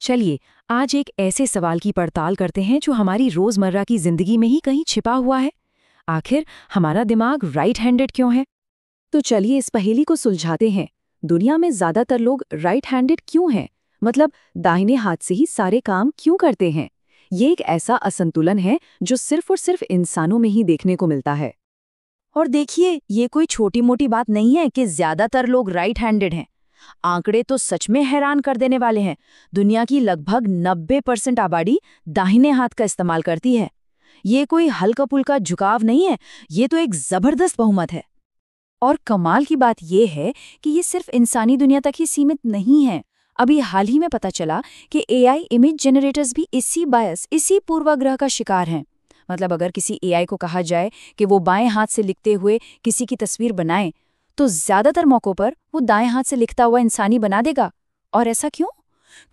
चलिए आज एक ऐसे सवाल की पड़ताल करते हैं जो हमारी रोजमर्रा की जिंदगी में ही कहीं छिपा हुआ है। आखिर हमारा दिमाग राइट हैंडेड क्यों है? तो चलिए इस पहेली को सुलझाते हैं। दुनिया में ज्यादातर लोग राइट हैंडेड क्यों हैं? मतलब दाहिने हाथ से ही सारे काम क्यों करते हैं? ये एक ऐसा असंतुलन है जो सिर्फ और सिर्फ इंसानों में ही देखने को मिलता है। और देखिए, ये कोई छोटी मोटी बात नहीं है कि ज्यादातर लोग राइट हैंडेड हैं। आंकड़े तो सच में हैरान कर देने वाले हैं। दुनिया की लगभग 90% आबादी दाहिने हाथ का इस्तेमाल करती है। ये कोई हल्का पुल्का झुकाव नहीं है, ये तो एक जबरदस्त बहुमत है। और कमाल की बात यह है कि ये सिर्फ इंसानी दुनिया तक ही सीमित नहीं है। अभी हाल ही में पता चला कि एआई इमेज जनरेटर्स भी इसी बायस, इसी पूर्वाग्रह का शिकार हैं। मतलब अगर किसी एआई को कहा जाए कि वो बाएं हाथ से लिखते हुए किसी की तस्वीर बनाए, तो ज्यादातर मौकों पर वो दाएं हाथ से लिखता हुआ इंसानी बना देगा। और ऐसा क्यों?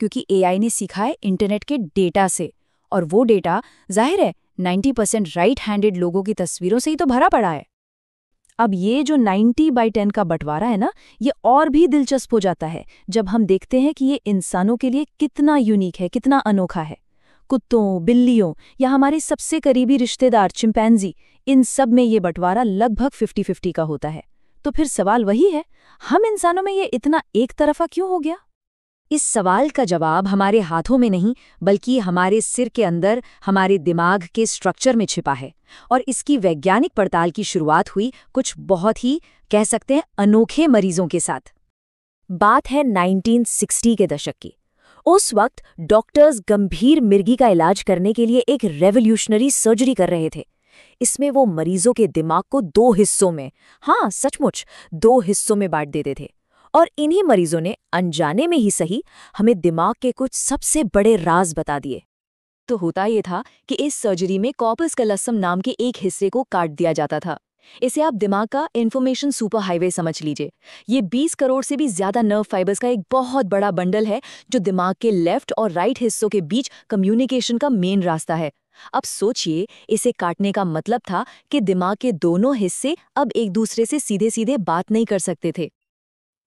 क्योंकि एआई ने सीखा है इंटरनेट के डेटा से, और वो डेटा जाहिर है 90% राइट हैंडेड लोगों की तस्वीरों से ही तो भरा पड़ा है। अब ये जो 90/10 का बंटवारा है ना, ये और भी दिलचस्प हो जाता है जब हम देखते हैं कि ये इंसानों के लिए कितना यूनिक है, कितना अनोखा है। कुत्तों, बिल्लियों या हमारे सबसे करीबी रिश्तेदार चिंपैंजी, इन सब में ये बंटवारा लगभग 50-50 का होता है। तो फिर सवाल वही है, हम इंसानों में ये इतना एक तरफा क्यों हो गया? इस सवाल का जवाब हमारे हाथों में नहीं, बल्कि हमारे सिर के अंदर, हमारे दिमाग के स्ट्रक्चर में छिपा है। और इसकी वैज्ञानिक पड़ताल की शुरुआत हुई कुछ बहुत ही, कह सकते हैं, अनोखे मरीजों के साथ। बात है 1960 के दशक की। उस वक्त डॉक्टर्स गंभीर मिर्गी का इलाज करने के लिए एक रेवोल्यूशनरी सर्जरी कर रहे थे। इसमें वो मरीजों के दिमाग को 2 हिस्सों में, हाँ सचमुच 2 हिस्सों में बांट देते थे। और इन्हीं मरीजों ने अनजाने में ही सही हमें दिमाग के कुछ सबसे बड़े राज बता दिए। तो होता ये था कि इस सर्जरी में कॉर्पस कैलोसम नाम के एक हिस्से को काट दिया जाता था। इसे आप दिमाग का इंफॉर्मेशन सुपर हाईवे समझ लीजिए। ये 20 करोड़ से भी ज्यादा नर्व फाइबर्स का एक बहुत बड़ा बंडल है जो दिमाग के लेफ्ट और राइट हिस्सों के बीच कम्युनिकेशन का मेन रास्ता है। अब सोचिए, इसे काटने का मतलब था कि दिमाग के दोनों हिस्से अब एक दूसरे से सीधे सीधे बात नहीं कर सकते थे।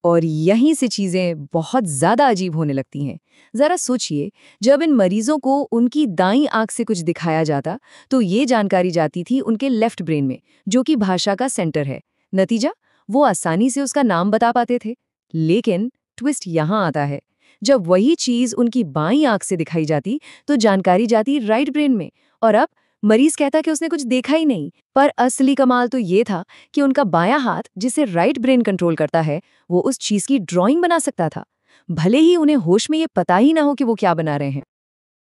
और यहीं से चीजें बहुत ज्यादा अजीब होने लगती हैं। जरा सोचिए, जब इन मरीजों को उनकी दाईं आंख से कुछ दिखाया जाता तो ये जानकारी जाती थी उनके लेफ्ट ब्रेन में, जो कि भाषा का सेंटर है। नतीजा, वो आसानी से उसका नाम बता पाते थे। लेकिन ट्विस्ट यहाँ आता है, जब वही चीज उनकी बाईं आंख से दिखाई जाती तो जानकारी जाती राइट ब्रेन में। और अब मरीज कहता कि उसने कुछ देखा ही नहीं। पर असली कमाल तो ये था कि उनका बायां हाथ, जिसे राइट ब्रेन कंट्रोल करता है, वो उस चीज की ड्राइंग बना सकता था, भले ही उन्हें होश में ये पता ही ना हो कि वो क्या बना रहे हैं।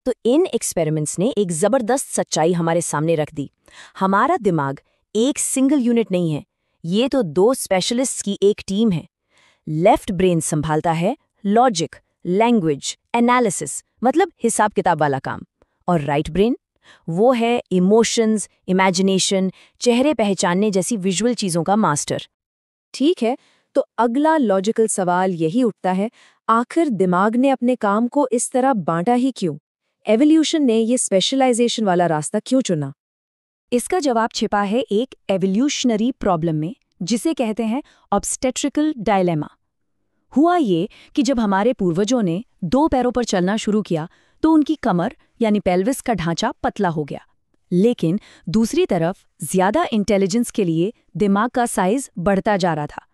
तो इन एक्सपेरिमेंट्स ने एक जबरदस्त सच्चाई हमारे सामने रख दी। हमारा दिमाग एक सिंगल यूनिट नहीं है, ये तो 2 स्पेशलिस्ट्स की एक टीम है। लेफ्ट ब्रेन संभालता है लॉजिक, लैंग्वेज, एनालिसिस, मतलब हिसाब किताब वाला काम। और राइट ब्रेन, वो है इमोशंस, इमेजिनेशन, चेहरे पहचानने जैसी विजुअल चीजों का मास्टर। ठीक है, तो अगला लॉजिकल सवाल यही उठता है, आखिर दिमाग ने अपने काम को इस तरह बांटा ही क्यों? एवोल्यूशन ने ये स्पेशलाइजेशन वाला रास्ता क्यों चुना? इसका जवाब छिपा है एक एवोल्यूशनरी प्रॉब्लम में, जिसे कहते हैं ऑब्स्टेट्रिकल डायलेमा। हुआ ये कि जब हमारे पूर्वजों ने 2 पैरों पर चलना शुरू किया तो उनकी कमर यानी पेल्विस का ढांचा पतला हो गया। लेकिन दूसरी तरफ ज्यादा इंटेलिजेंस के लिए दिमाग का साइज बढ़ता जा रहा था।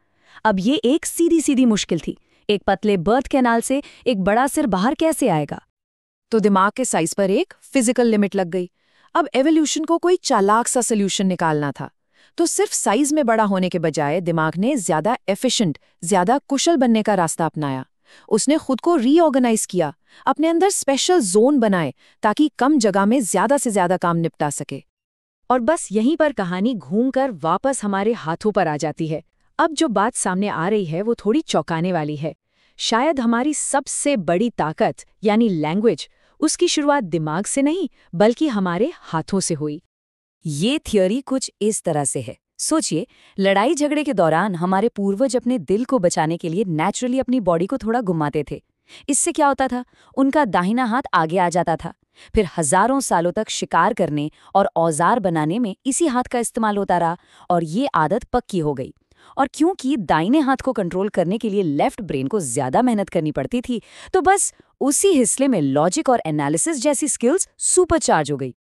अब ये एक सीधी सीधी मुश्किल थी, एक पतले बर्थ कैनाल से एक बड़ा सिर बाहर कैसे आएगा? तो दिमाग के साइज पर एक फिजिकल लिमिट लग गई। अब एवोल्यूशन को कोई चालाक सा सोल्यूशन निकालना था। तो सिर्फ साइज में बड़ा होने के बजाय दिमाग ने ज्यादा एफिशिएंट, ज्यादा कुशल बनने का रास्ता अपनाया। उसने खुद को रीऑर्गेनाइज किया, अपने अंदर स्पेशल जोन बनाए ताकि कम जगह में ज्यादा से ज्यादा काम निपटा सके। और बस यहीं पर कहानी घूमकर वापस हमारे हाथों पर आ जाती है। अब जो बात सामने आ रही है वो थोड़ी चौंकाने वाली है। शायद हमारी सबसे बड़ी ताकत यानी लैंग्वेज, उसकी शुरुआत दिमाग से नहीं बल्कि हमारे हाथों से हुई। ये थियोरी कुछ इस तरह से है। सोचिए, लड़ाई झगड़े के दौरान हमारे पूर्वज अपने दिल को बचाने के लिए नेचुरली अपनी बॉडी को थोड़ा घुमाते थे। इससे क्या होता था? उनका दाहिना हाथ आगे आ जाता था। फिर हजारों सालों तक शिकार करने और औजार बनाने में इसी हाथ का इस्तेमाल होता रहा और ये आदत पक्की हो गई। और क्योंकि दाहिने हाथ को कंट्रोल करने के लिए लेफ्ट ब्रेन को ज्यादा मेहनत करनी पड़ती थी, तो बस उसी हिस्से में लॉजिक और एनालिसिस जैसी स्किल्स सुपरचार्ज हो गई।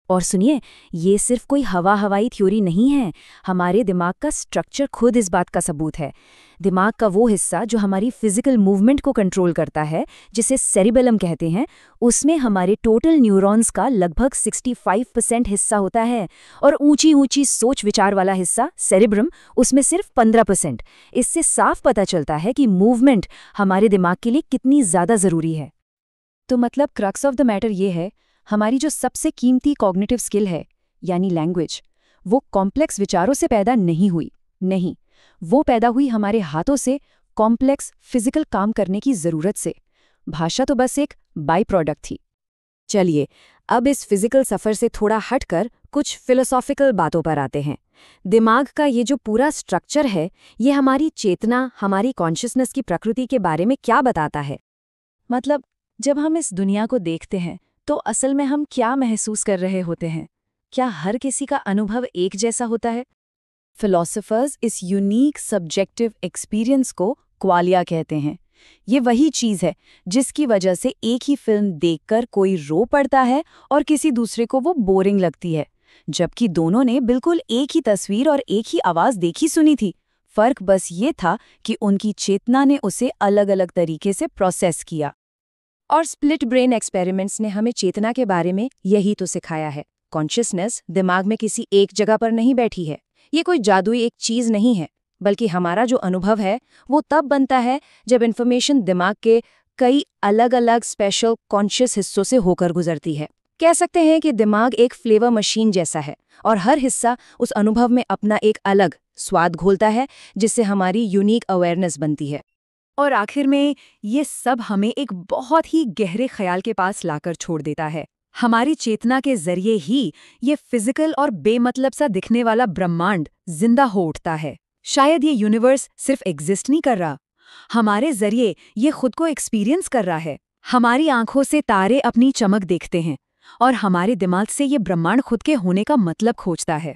और सुनिए, ये सिर्फ कोई हवाई थ्योरी नहीं है, हमारे दिमाग का स्ट्रक्चर खुद इस बात का सबूत है। दिमाग का वो हिस्सा जो हमारी फिजिकल मूवमेंट को कंट्रोल करता है, जिसे सेरिबेलम कहते हैं, उसमें हमारे टोटल न्यूरॉन्स का लगभग 65% हिस्सा होता है, और ऊंची ऊंची सोच विचार वाला हिस्सा सेरिब्रम, उसमें सिर्फ 15%। इससे साफ पता चलता है कि मूवमेंट हमारे दिमाग के लिए कितनी ज़्यादा ज़रूरी है। तो मतलब क्रक्स ऑफ द मैटर ये है, हमारी जो सबसे कीमती कॉग्निटिव स्किल है, यानी लैंग्वेज, वो कॉम्प्लेक्स विचारों से पैदा नहीं हुई। नहीं, वो पैदा हुई हमारे हाथों से कॉम्प्लेक्स फिजिकल काम करने की ज़रूरत से। भाषा तो बस एक बाई प्रोडक्ट थी। चलिए, अब इस फिजिकल सफ़र से थोड़ा हटकर कुछ फिलोसॉफिकल बातों पर आते हैं। दिमाग का ये जो पूरा स्ट्रक्चर है, ये हमारी चेतना, हमारी कॉन्शियसनेस की प्रकृति के बारे में क्या बताता है? मतलब, जब हम इस दुनिया को देखते हैं तो असल में हम क्या महसूस कर रहे होते हैं? क्या हर किसी का अनुभव एक जैसा होता है? फिलोसोफर्स इस यूनिक सब्जेक्टिव एक्सपीरियंस को क्वालिया कहते हैं। ये वही चीज़ है जिसकी वजह से एक ही फिल्म देखकर कोई रो पड़ता है और किसी दूसरे को वो बोरिंग लगती है, जबकि दोनों ने बिल्कुल एक ही तस्वीर और एक ही आवाज़ देखी सुनी थी। फ़र्क बस ये था कि उनकी चेतना ने उसे अलग अलग तरीके से प्रोसेस किया। और स्प्लिट ब्रेन एक्सपेरिमेंट्स ने हमें चेतना के बारे में यही तो सिखाया है। कॉन्शियसनेस दिमाग में किसी एक जगह पर नहीं बैठी है। ये कोई जादुई एक चीज़ नहीं है, बल्कि हमारा जो अनुभव है वो तब बनता है जब इन्फॉर्मेशन दिमाग के कई अलग अलग स्पेशल कॉन्शियस हिस्सों से होकर गुजरती है। कह सकते हैं कि दिमाग एक फ्लेवर मशीन जैसा है, और हर हिस्सा उस अनुभव में अपना एक अलग स्वाद घोलता है, जिससे हमारी यूनिक अवेयरनेस बनती है। और आखिर में ये सब हमें एक बहुत ही गहरे ख्याल के पास लाकर छोड़ देता है। हमारी चेतना के जरिए ही ये फिजिकल और बेमतलब सा दिखने वाला ब्रह्मांड जिंदा हो उठता है। शायद ये यूनिवर्स सिर्फ एग्जिस्ट नहीं कर रहा, हमारे जरिए ये खुद को एक्सपीरियंस कर रहा है। हमारी आंखों से तारे अपनी चमक देखते हैं और हमारे दिमाग से ये ब्रह्मांड खुद के होने का मतलब खोजता है।